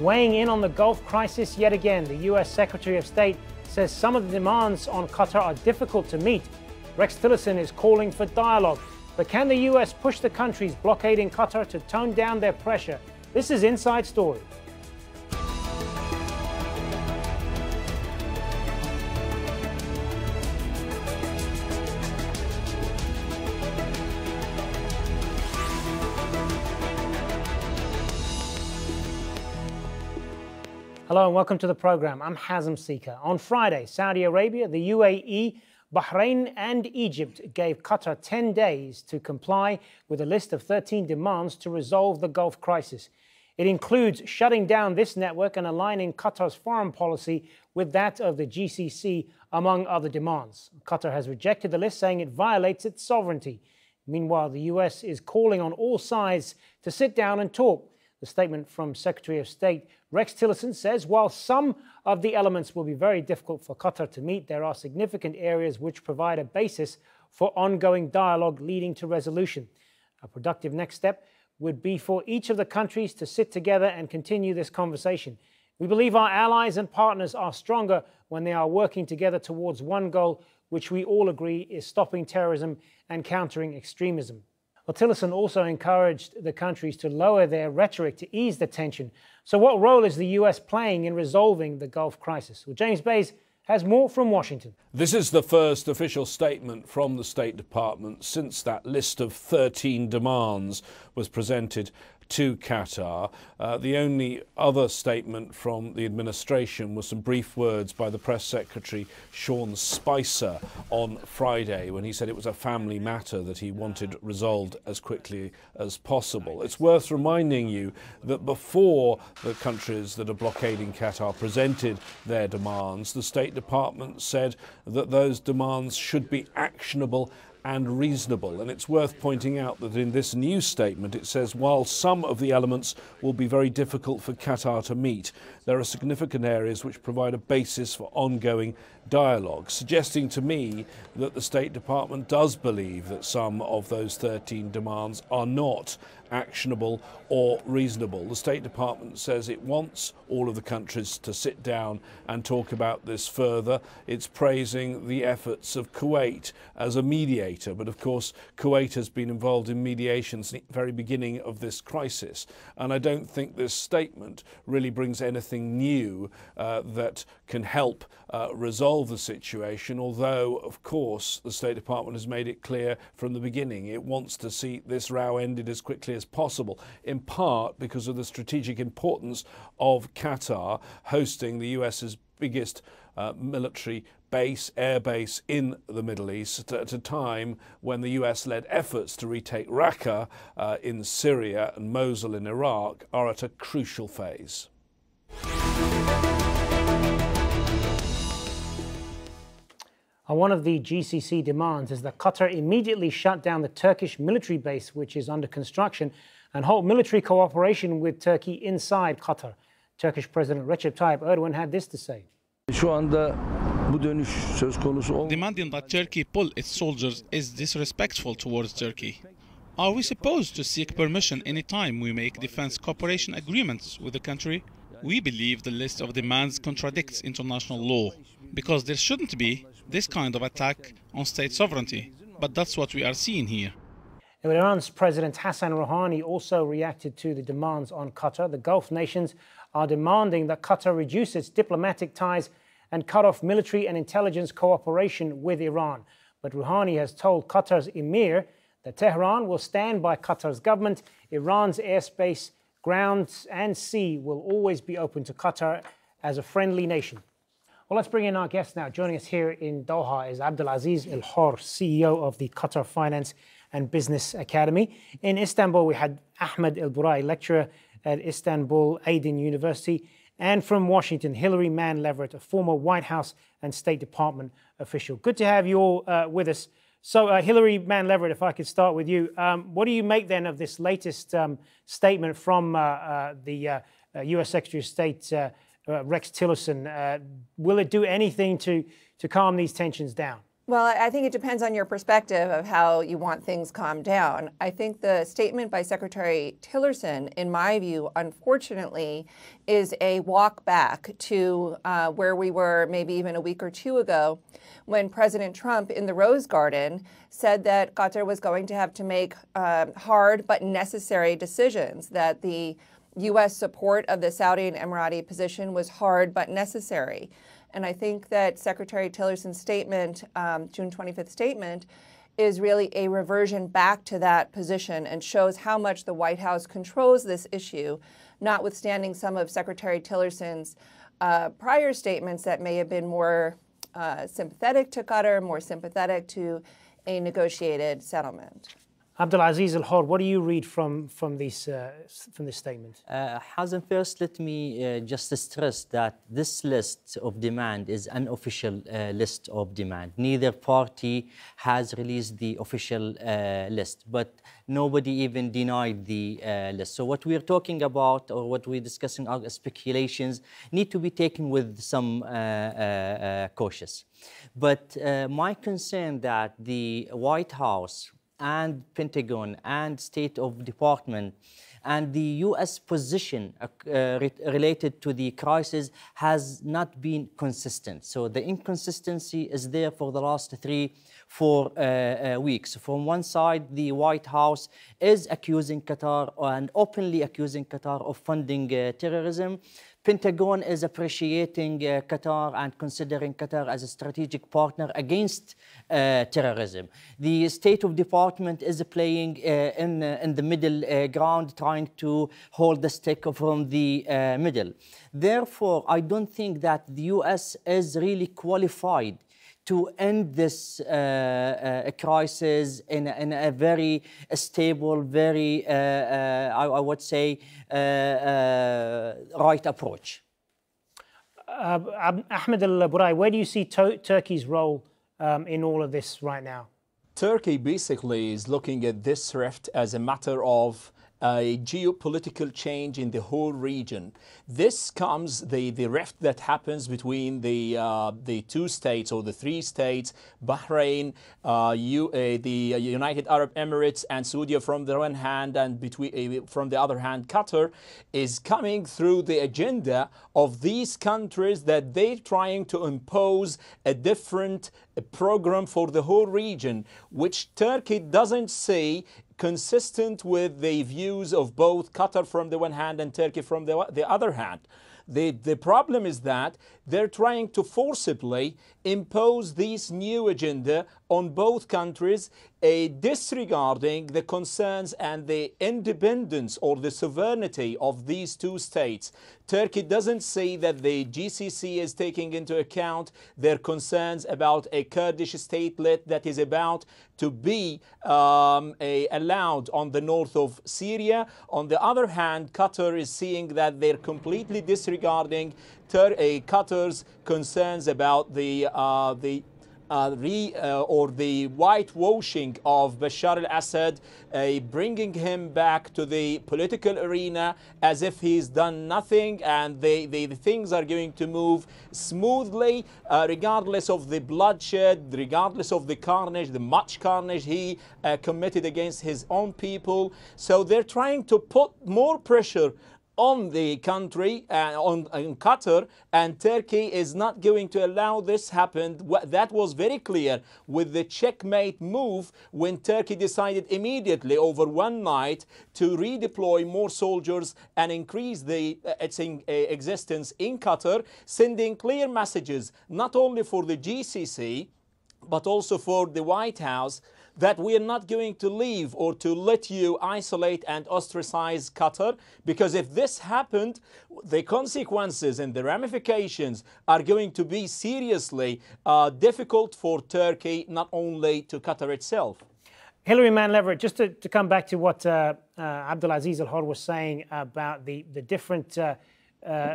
Weighing in on the Gulf crisis yet again, the US Secretary of State says some of the demands on Qatar are difficult to meet. Rex Tillerson is calling for dialogue. But can the US push the countries blockading Qatar to tone down their pressure? This is Inside Story. Hello and welcome to the program. I'm Hazem Sika. On Friday, Saudi Arabia, the UAE, Bahrain and Egypt gave Qatar 10 days to comply with a list of 13 demands to resolve the Gulf crisis. It includes shutting down this network and aligning Qatar's foreign policy with that of the GCC, among other demands. Qatar has rejected the list, saying it violates its sovereignty. Meanwhile, the US is calling on all sides to sit down and talk. The statement from Secretary of State Rex Tillerson says while some of the elements will be very difficult for Qatar to meet, there are significant areas which provide a basis for ongoing dialogue leading to resolution. A productive next step would be for each of the countries to sit together and continue this conversation. We believe our allies and partners are stronger when they are working together towards one goal, which we all agree is stopping terrorism and countering extremism. Well, Tillerson also encouraged the countries to lower their rhetoric to ease the tension. So what role is the US playing in resolving the Gulf crisis? Well, James Bays has more from Washington. This is the first official statement from the State Department since that list of 13 demands was presented to Qatar. The only other statement from the administration was some brief words by the press secretary Sean Spicer on Friday when he said it was a family matter that he wanted resolved as quickly as possible. It's worth reminding you that before the countries that are blockading Qatar presented their demands, the State Department said that those demands should be actionable and reasonable. And it's worth pointing out that in this new statement it says while some of the elements will be very difficult for Qatar to meet, there are significant areas which provide a basis for ongoing dialogue, suggesting to me that the State Department does believe that some of those 13 demands are not actionable or reasonable. The State Department says it wants all of the countries to sit down and talk about this further. It's praising the efforts of Kuwait as a mediator, but of course Kuwait has been involved in mediation since the very beginning of this crisis, and I don't think this statement really brings anything new that can help resolve the situation, although of course the State Department has made it clear from the beginning it wants to see this row ended as quickly as possible, in part because of the strategic importance of Qatar hosting the US's biggest military base, air base in the Middle East at a time when the US-led efforts to retake Raqqa in Syria and Mosul in Iraq are at a crucial phase. One of the GCC demands is that Qatar immediately shut down the Turkish military base, which is under construction, and halt military cooperation with Turkey inside Qatar. Turkish President Recep Tayyip Erdogan had this to say. Demanding that Turkey pull its soldiers is disrespectful towards Turkey. Are we supposed to seek permission any time we make defense cooperation agreements with the country? We believe the list of demands contradicts international law, because there shouldn't be this kind of attack on state sovereignty. But that's what we are seeing here. Iran's President Hassan Rouhani also reacted to the demands on Qatar. The Gulf nations are demanding that Qatar reduce its diplomatic ties and cut off military and intelligence cooperation with Iran. But Rouhani has told Qatar's emir that Tehran will stand by Qatar's government. Iran's airspace, ground and sea will always be open to Qatar as a friendly nation. Well, let's bring in our guest now. Joining us here in Doha is Abdulaziz Al-Horr, CEO of the Qatar Finance and Business Academy. In Istanbul, we had Ahmed Burai, lecturer at Istanbul Aydin University. And from Washington, Man Leverett, a former White House and State Department official. Good to have you all with us. So, Man Leverett, if I could start with you. What do you make then of this latest statement from the US Secretary of State, Rex Tillerson? Will it do anything to calm these tensions down? Well, I think it depends on your perspective of how you want things calmed down. I think the statement by Secretary Tillerson, in my view, unfortunately, is a walk back to where we were maybe even a week or two ago when President Trump in the Rose Garden said that Qatar was going to have to make hard but necessary decisions, that the U.S. support of the Saudi and Emirati position was hard but necessary. And I think that Secretary Tillerson's statement, June 25th statement, is really a reversion back to that position and shows how much the White House controls this issue, notwithstanding some of Secretary Tillerson's prior statements that may have been more sympathetic to Qatar, more sympathetic to a negotiated settlement. Abdulaziz Al-Horr, what do you read from this statement? Hazem, first let me just stress that this list of demand is an official list of demand. Neither party has released the official list, but nobody even denied the list. So what we're talking about, or what we're discussing, are speculations, need to be taken with some cautious. But my concern that the White House and Pentagon and State of Department and the U.S. position related to the crisis has not been consistent. So the inconsistency is there for the last 3-4 weeks. From one side, the White House is accusing Qatar and openly accusing Qatar of funding terrorism. Pentagon is appreciating Qatar and considering Qatar as a strategic partner against terrorism. The State of Department is playing in the middle ground, trying to hold the stick from the middle. Therefore, I don't think that the U.S. is really qualified to end this crisis in a very stable, very, I would say, right approach. Ahmed Burai, where do you see Turkey's role in all of this right now? Turkey basically is looking at this rift as a matter of a geopolitical change in the whole region. This comes, the rift that happens between the two states or the three states, Bahrain, the United Arab Emirates and Saudi from the one hand, and from the other hand Qatar, is coming through the agenda of these countries that they're trying to impose a different program for the whole region, which Turkey doesn't see consistent with the views of both Qatar from the one hand and Turkey from the other hand. The problem is that they're trying to forcibly impose this new agenda on both countries, disregarding the concerns and the independence or the sovereignty of these two states. Turkey doesn't see that the GCC is taking into account their concerns about a Kurdish statelet that is about to be allowed on the north of Syria. On the other hand, Qatar is seeing that they're completely disregarding Qatar's concerns about the whitewashing of Bashar al-Assad, bringing him back to the political arena as if he's done nothing, and the things are going to move smoothly regardless of the bloodshed, regardless of the carnage, the much carnage he committed against his own people. So they're trying to put more pressure on the country, on Qatar, and Turkey is not going to allow this happen. That was very clear with the checkmate move when Turkey decided immediately over one night to redeploy more soldiers and increase its existence in Qatar, sending clear messages not only for the GCC but also for the White House that we are not going to leave or to let you isolate and ostracize Qatar, because if this happened, the consequences and the ramifications are going to be seriously difficult for Turkey, not only to Qatar itself. Hillary Man Leverett, just to come back to what Abdulaziz Al-Horr was saying about the different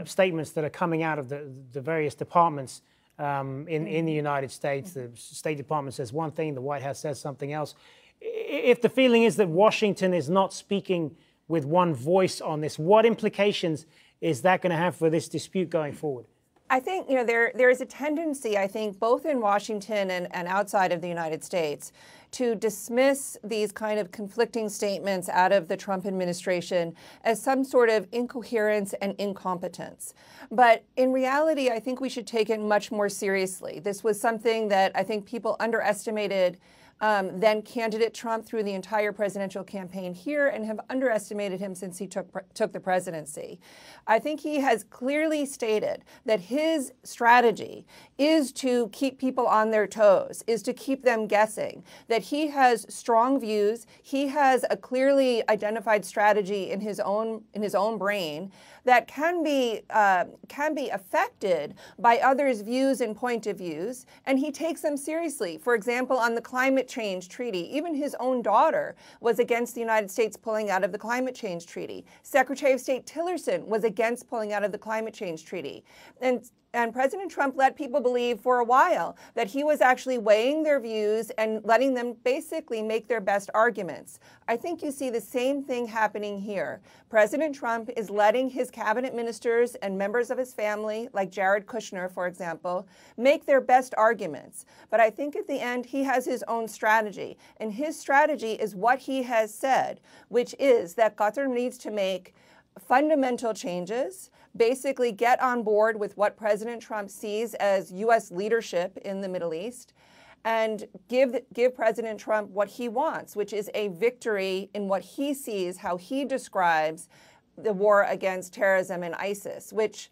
statements that are coming out of the various departments in the United States. The State Department says one thing, the White House says something else. If the feeling is that Washington is not speaking with one voice on this, what implications is that going to have for this dispute going forward? I think, there is a tendency, I think, both in Washington and outside of the United States, to dismiss these kind of conflicting statements out of the Trump administration as some sort of incoherence and incompetence. But in reality, I think we should take it much more seriously. This was something that I think people underestimated then candidate Trump through the entire presidential campaign here and have underestimated him since he took the presidency. I think he has clearly stated that his strategy is to keep people on their toes, is to keep them guessing, that he has strong views, he has a clearly identified strategy in his own brain that can be affected by others' views and point of views, and he takes them seriously. For example, on the climate change treaty, even his own daughter was against the United States pulling out of the climate change treaty. Secretary of State Tillerson was against pulling out of the climate change treaty. And President Trump let people believe for a while that he was actually weighing their views and letting them basically make their best arguments. I think you see the same thing happening here. President Trump is letting his cabinet ministers and members of his family, like Jared Kushner, for example, make their best arguments. But I think at the end, he has his own strategy. And his strategy is what he has said, which is that Qatar needs to make fundamental changes, basically get on board with what President Trump sees as U.S. leadership in the Middle East, and give President Trump what he wants, which is a victory in what he sees, how he describes the war against terrorism and ISIS, which,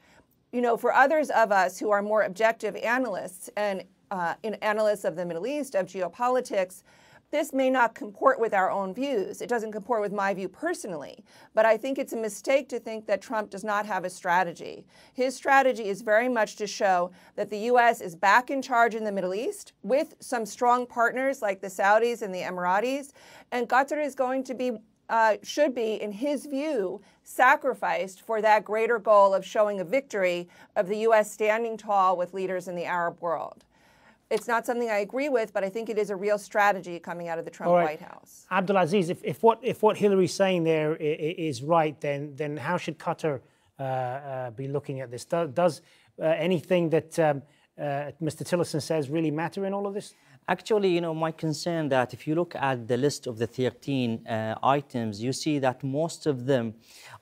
for others of us who are more objective analysts and analysts of the Middle East, of geopolitics, this may not comport with our own views. It doesn't comport with my view personally, but I think it's a mistake to think that Trump does not have a strategy. His strategy is very much to show that the U.S. is back in charge in the Middle East with some strong partners like the Saudis and the Emiratis, and Qatar is going to be, should be, in his view, sacrificed for that greater goal of showing a victory of the U.S. standing tall with leaders in the Arab world. It's not something I agree with, but I think it is a real strategy coming out of the Trump White House. Abdulaziz, if what Hillary's saying there is right, then how should Qatar be looking at this? Does anything that Mr. Tillerson says really matter in all of this? Actually, my concern that if you look at the list of the 13 items, you see that most of them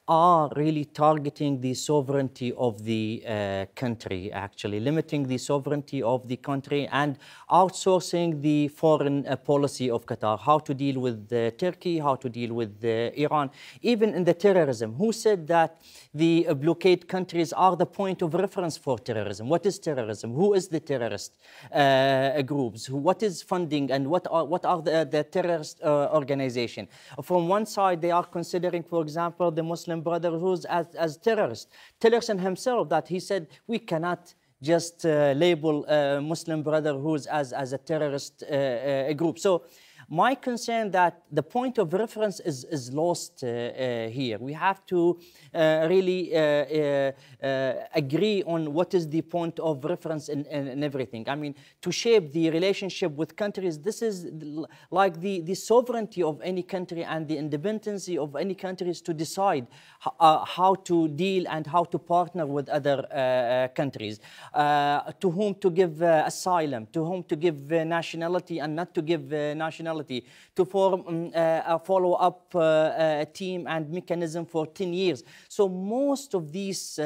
are really targeting the sovereignty of the country, actually limiting the sovereignty of the country and outsourcing the foreign policy of Qatar, how to deal with Turkey, how to deal with Iran, even in the terrorism. Who said that the blockade countries are the point of reference for terrorism? What is terrorism? Who is the terrorist groups? What is funding and what are the terrorist organization? From one side, they are considering, for example, the Muslim Brotherhood as terrorists. Tillerson himself, that he said we cannot just label Muslim Brotherhood as a terrorist group. So my concern that the point of reference is lost here. We have to really agree on what is the point of reference in everything. I mean, to shape the relationship with countries, this is like the sovereignty of any country and the independence of any countries to decide how to deal and how to partner with other countries, to whom to give asylum, to whom to give nationality and not to give nationality, to form a follow-up team and mechanism for 10 years. So most of these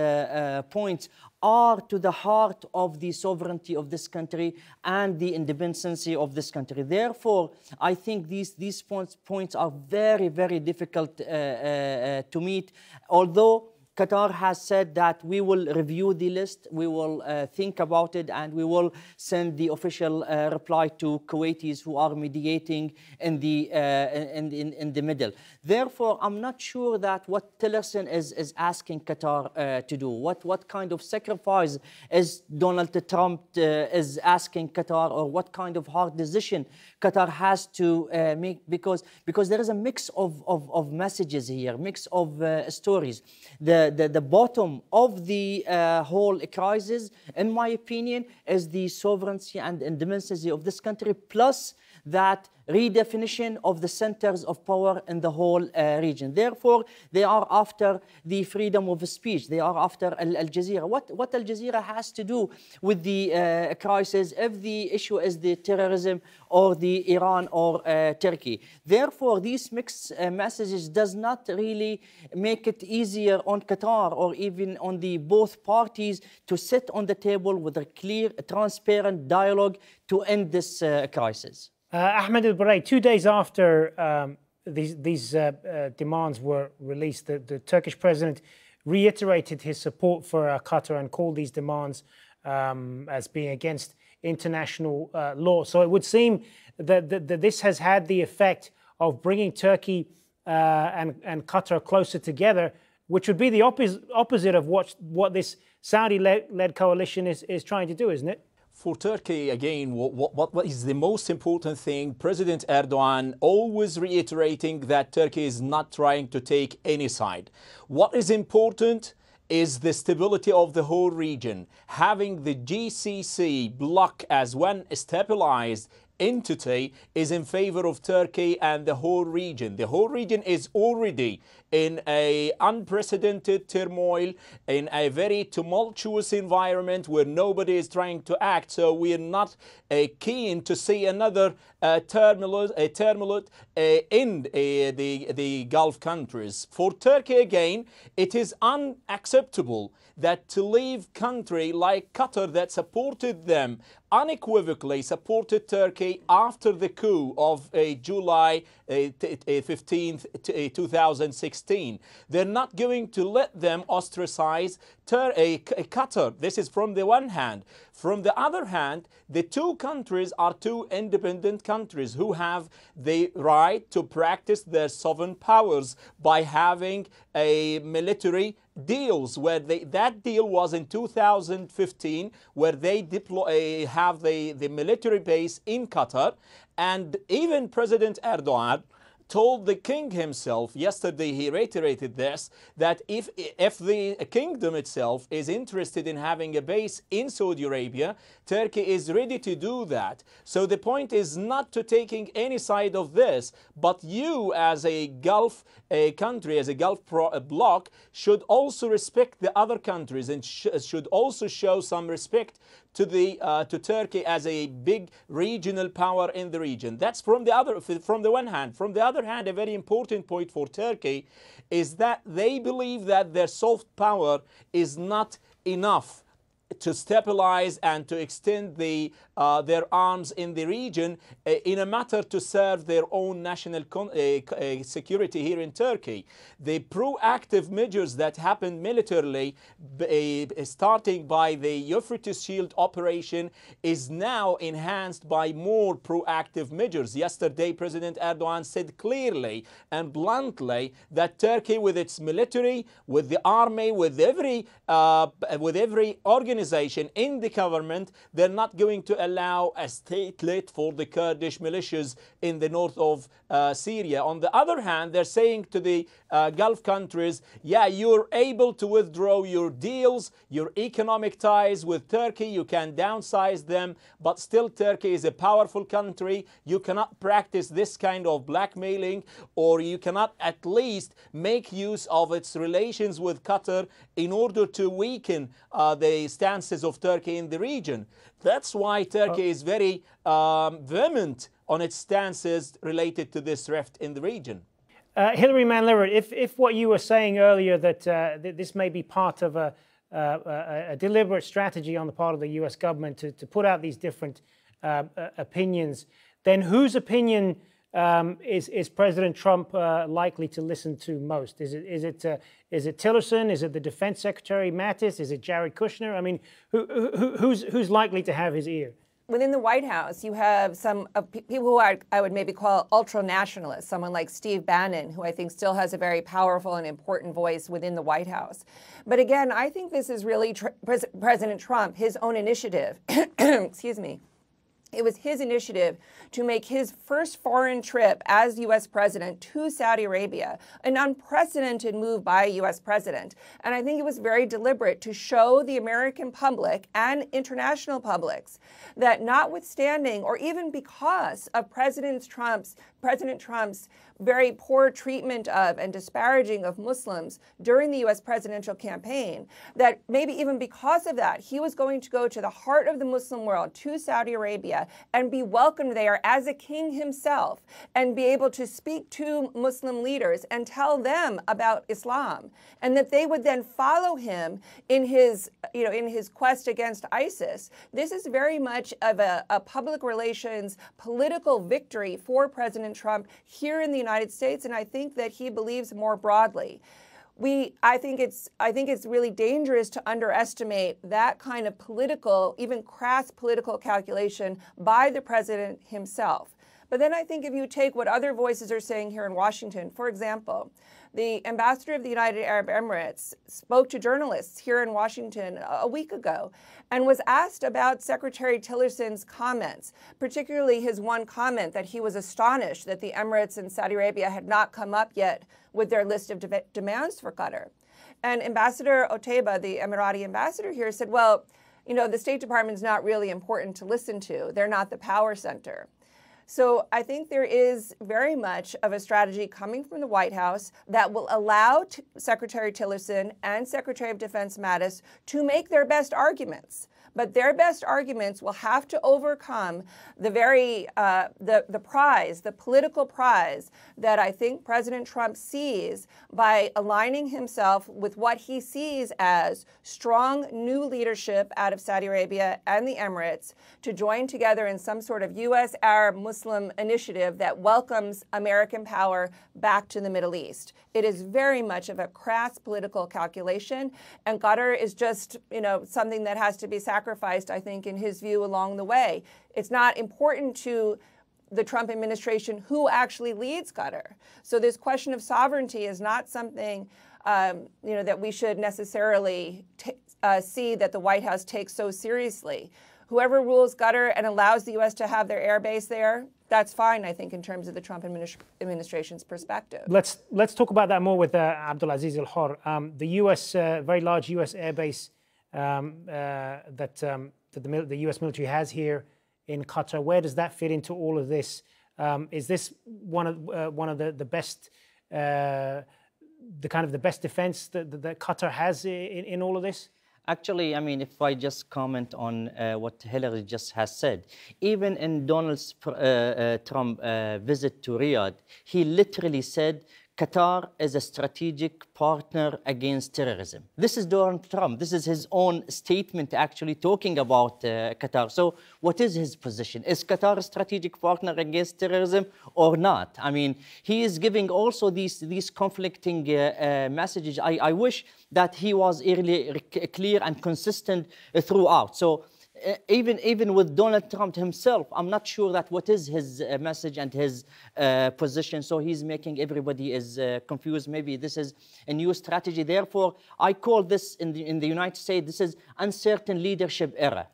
points are to the heart of the sovereignty of this country and the independence of this country. Therefore, I think these points are very, very difficult to meet, although Qatar has said that we will review the list, we will think about it, and we will send the official reply to Kuwaitis who are mediating in the middle. Therefore, I'm not sure that what Tillerson is asking Qatar to do, what kind of sacrifice is Donald Trump is asking Qatar, or what kind of hard decision Qatar has to make, because there is a mix of messages here, mix of stories. The bottom of the whole crisis, in my opinion, is the sovereignty and independence of this country, plus that redefinition of the centers of power in the whole region. Therefore, they are after the freedom of speech. They are after Al-Jazeera. What Al-Jazeera has to do with the crisis if the issue is the terrorism or the Iran or Turkey? Therefore, these mixed messages does not really make it easier on Qatar or even on the both parties to sit on the table with a clear, transparent dialogue to end this crisis. Ahmed al-Burai, 2 days after these demands were released, the Turkish president reiterated his support for Qatar and called these demands as being against international law. So it would seem that this has had the effect of bringing Turkey and Qatar closer together, which would be the opposite of what this Saudi-led coalition is trying to do, isn't it? For Turkey, again, what is the most important thing? President Erdogan always reiterating that Turkey is not trying to take any side. What is important is the stability of the whole region. Having the GCC bloc as one stabilized entity is in favor of Turkey and the whole region. The whole region is already in an unprecedented turmoil, in a very tumultuous environment where nobody is trying to act. So we are not keen to see another turmoil in the Gulf countries. For Turkey, again, it is unacceptable that to leave country like Qatar that supported them, unequivocally supported Turkey after the coup of July 15th, 2016. They're not going to let them ostracize Qatar. This is from the one hand. From the other hand, the two countries are two independent countries who have the right to practice their sovereign powers by having a military deals, where that deal was in 2015, where they have the military base in Qatar. And even President Erdogan told the king himself yesterday, he reiterated this, that if the kingdom itself is interested in having a base in Saudi Arabia, Turkey is ready to do that. So the point is not to taking any side of this, but you as a Gulf country, as a Gulf bloc, should also respect the other countries and should also show some respect to Turkey as a big regional power in the region. That's from the one hand. From the other hand, a very important point for Turkey is that they believe that their soft power is not enough to stabilize and to extend their arms in the region in a matter to serve their own national security here in Turkey. The proactive measures that happened militarily, starting by the Euphrates Shield operation, is now enhanced by more proactive measures. Yesterday, President Erdogan said clearly and bluntly that Turkey, with its military, with the army, with every organization in the government, they're not going to allow a statelet for the Kurdish militias in the north of Syria. On the other hand, they're saying to the Gulf countries, yeah, you're able to withdraw your deals, your economic ties with Turkey, you can downsize them, but still Turkey is a powerful country. You cannot practice this kind of blackmailing, or you cannot at least make use of its relations with Qatar in order to weaken the stances of Turkey in the region. That's why Turkey is very vehement on its stances related to this rift in the region. Hilary Man Leverett, if what you were saying earlier that this may be part of a deliberate strategy on the part of the US government to put out these different opinions, then whose opinion is President Trump likely to listen to most? Is it Tillerson? Is it the Defense Secretary Mattis? Is it Jared Kushner? I mean, who's likely to have his ear? Within the White House, you have some people who I would maybe call ultra-nationalists, someone like Steve Bannon, who I think still has a very powerful and important voice within the White House. But again, I think this is really President Trump, his own initiative, excuse me, It was his initiative to make his first foreign trip as U.S. president to Saudi Arabia, an unprecedented move by a U.S. president. And I think it was very deliberate to show the American public and international publics that notwithstanding, or even because of President Trump's very poor treatment of and disparaging of Muslims during the U.S. presidential campaign, that maybe even because of that, he was going to go to the heart of the Muslim world, to Saudi Arabia, and be welcomed there as a king himself, and be able to speak to Muslim leaders and tell them about Islam, and that they would then follow him in his, in his quest against ISIS. This is very much of a public relations political victory for President Trump here in the United States, and I think that he believes more broadly. I think it's really dangerous to underestimate that kind of political, even crass political calculation by the president himself. But then I think if you take what other voices are saying here in Washington, for example, the ambassador of the United Arab Emirates spoke to journalists here in Washington a week ago and was asked about Secretary Tillerson's comments, particularly his one comment that he was astonished that the Emirates and Saudi Arabia had not come up yet with their list of demands for Qatar. And Ambassador Otaiba, the Emirati ambassador here, said, well, the State Department is not really important to listen to. They're not the power center. So I think there is very much of a strategy coming from the White House that will allow Secretary Tillerson and Secretary of Defense Mattis to make their best arguments. But their best arguments will have to overcome the the political prize that I think President Trump sees by aligning himself with what he sees as strong new leadership out of Saudi Arabia and the Emirates to join together in some sort of U.S. Arab Muslim initiative that welcomes American power back to the Middle East. It is very much of a crass political calculation, and Qatar is just, something that has to be sacrificed, I think, in his view, along the way. It's not important to the Trump administration who actually leads Qatar. So this question of sovereignty is not something, that we should necessarily see that the White House takes so seriously. Whoever rules Qatar and allows the U.S. to have their air base there, that's fine, I think, in terms of the Trump administration's perspective. Let's talk about that more with Abdulaziz Al-Horr. The U.S., very large U.S. airbase that the U.S. military has here in Qatar. Where does that fit into all of this? Is this one of the best, the best defense that Qatar has in all of this? Actually, if I just comment on what Hillary just has said, even in Donald Trump's visit to Riyadh, he literally said, Qatar is a strategic partner against terrorism. This is Donald Trump. This is his own statement actually talking about Qatar. So what is his position? Is Qatar a strategic partner against terrorism or not? He is giving also these conflicting messages. I wish that he was really clear and consistent throughout. So even with Donald Trump himself, I'm not sure that what is his message and his position. So he's making everybody is confused. Maybe this is a new strategy. Therefore, I call this in the United States, this is uncertain leadership era.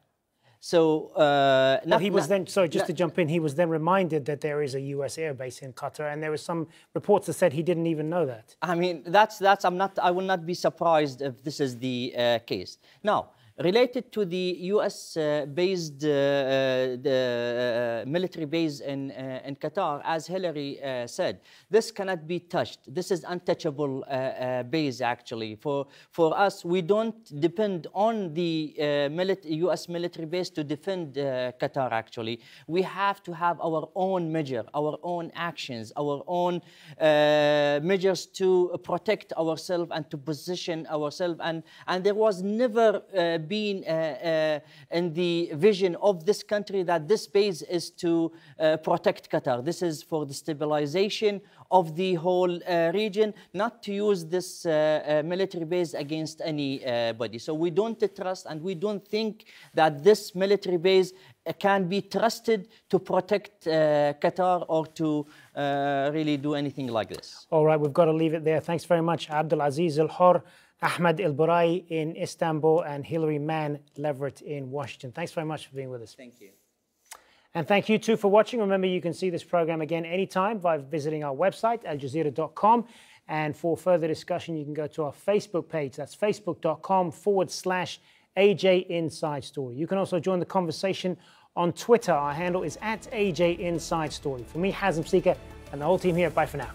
So to jump in, he was then reminded that there is a U.S. airbase in Qatar, and there were some reports that said he didn't even know that. I will not be surprised if this is the case. Now, related to the U.S.-based military base in Qatar, as Hillary said, this cannot be touched. This is untouchable base, actually. For us, we don't depend on the U.S. military base to defend Qatar, actually. We have to have our own measure, our own actions, our own measures to protect ourselves and to position ourselves. And there was never been in the vision of this country that this base is to protect Qatar. This is for the stabilization of the whole region, not to use this military base against anybody. So we don't trust and we don't think that this military base can be trusted to protect Qatar or to really do anything like this. All right, we've got to leave it there. Thanks very much, Abdul Aziz Al-Horr, Ahmed Burai in Istanbul, and Hillary Man Leverett in Washington. Thanks very much for being with us. Thank you. And thank you too for watching. Remember, you can see this program again anytime by visiting our website, aljazeera.com. And for further discussion, you can go to our Facebook page. That's facebook.com/AJ Inside Story. You can also join the conversation on Twitter. Our handle is @AJ Inside Story. For me, Hazem, Sika, and the whole team here, bye for now.